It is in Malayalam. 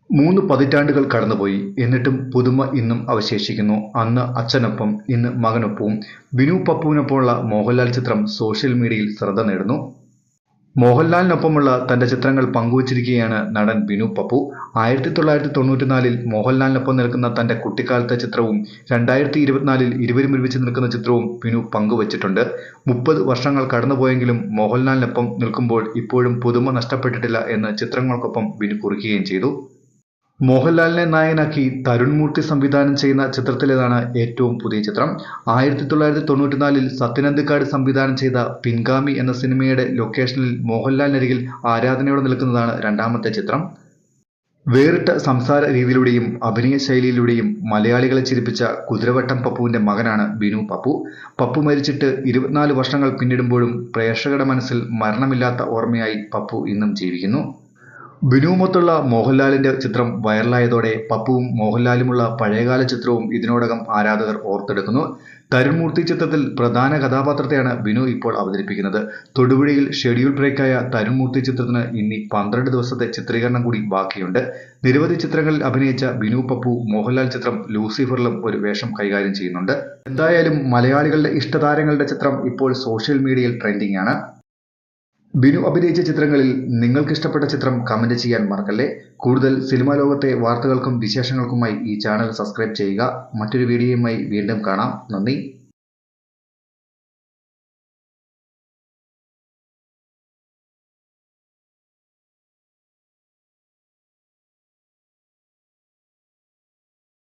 3 പതിറ്റാണ്ടുകൾ കടന്നുപോയി. എന്നിട്ടും പുതുമ ഇന്നും അവശേഷിക്കുന്നു. അന്ന് അച്ഛനൊപ്പം, ഇന്ന് മകനൊപ്പവും. ബിനു പപ്പുവിനൊപ്പമുള്ള മോഹൻലാൽ ചിത്രം സോഷ്യൽ മീഡിയയിൽ ശ്രദ്ധ നേടുന്നു. മോഹൻലാലിനൊപ്പമുള്ള തന്റെ ചിത്രങ്ങൾ പങ്കുവച്ചിരിക്കുകയാണ് നടൻ ബിനു പപ്പു. 1994-ൽ മോഹൻലാലിനൊപ്പം നിൽക്കുന്ന തന്റെ കുട്ടിക്കാലത്തെ ചിത്രവും 2024-ൽ ഇരുവരും ഒരുമിച്ച് നിൽക്കുന്ന ചിത്രവും ബിനു പങ്കുവച്ചിട്ടുണ്ട്. 30 വർഷങ്ങൾ കടന്നുപോയെങ്കിലും മോഹൻലാലിനൊപ്പം നിൽക്കുമ്പോൾ ഇപ്പോഴും പുതുമ നഷ്ടപ്പെട്ടിട്ടില്ല എന്ന് ചിത്രങ്ങൾക്കൊപ്പം ബിനു കുറിക്കുകയും ചെയ്തു. മോഹൻലാലിനെ നായകനാക്കി തരുൺ മൂർത്തി സംവിധാനം ചെയ്യുന്ന ചിത്രത്തിലേതാണ് ഏറ്റവും പുതിയ ചിത്രം. 1994-ൽ സത്യനന്ദിക്കാട് സംവിധാനം ചെയ്ത പിൻഗാമി എന്ന സിനിമയുടെ ലൊക്കേഷനിൽ മോഹൻലാലിനരികിൽ ആരാധനയോടെ നിൽക്കുന്നതാണ് രണ്ടാമത്തെ ചിത്രം. വേറിട്ട സംസാര രീതിയിലൂടെയും അഭിനയ ശൈലിയിലൂടെയും മലയാളികളെ ചിരിപ്പിച്ച കുതിരവട്ടം പപ്പുവിന്റെ മകനാണ് ബിനു പപ്പു. പപ്പു മരിച്ചിട്ട് 24 വർഷങ്ങൾ പിന്നിടുമ്പോഴും പ്രേക്ഷകരുടെ മനസ്സിൽ മരണമില്ലാത്ത ഓർമ്മയായി പപ്പു ഇന്നും ജീവിക്കുന്നു. ബിനുവുമൊത്തുള്ള മോഹൻലാലിന്റെ ചിത്രം വൈറലായതോടെ പപ്പുവും മോഹൻലാലുമുള്ള പഴയകാല ചിത്രവും ഇതിനോടകം ആരാധകർ ഓർത്തെടുക്കുന്നു. തരുൺ മൂർത്തി ചിത്രത്തിൽ പ്രധാന കഥാപാത്രത്തെയാണ് ബിനു ഇപ്പോൾ അവതരിപ്പിക്കുന്നത്. തൊടുപുഴയിൽ ഷെഡ്യൂൾ ബ്രേക്കായ തരുൺ മൂർത്തി ചിത്രത്തിന് ഇനി 12 ദിവസത്തെ ചിത്രീകരണം കൂടി ബാക്കിയുണ്ട്. നിരവധി ചിത്രങ്ങളിൽ അഭിനയിച്ച ബിനു പപ്പു മോഹൻലാൽ ചിത്രം ലൂസിഫറിലും ഒരു വേഷം കൈകാര്യം ചെയ്യുന്നുണ്ട്. എന്തായാലും മലയാളികളുടെ ഇഷ്ടതാരങ്ങളുടെ ചിത്രം ഇപ്പോൾ സോഷ്യൽ മീഡിയയിൽ ട്രെൻഡിംഗ് ആണ്. ബിനു അഭിനയിച്ച ചിത്രങ്ങളിൽ നിങ്ങൾക്കിഷ്ടപ്പെട്ട ചിത്രം കമന്റ് ചെയ്യാൻ മറക്കല്ലേ. കൂടുതൽ സിനിമാ ലോകത്തെ വാർത്തകൾക്കും വിശേഷങ്ങൾക്കുമായി ഈ ചാനൽ സബ്സ്ക്രൈബ് ചെയ്യുക. മറ്റൊരു വീഡിയോയുമായി വീണ്ടും കാണാം. നന്ദി.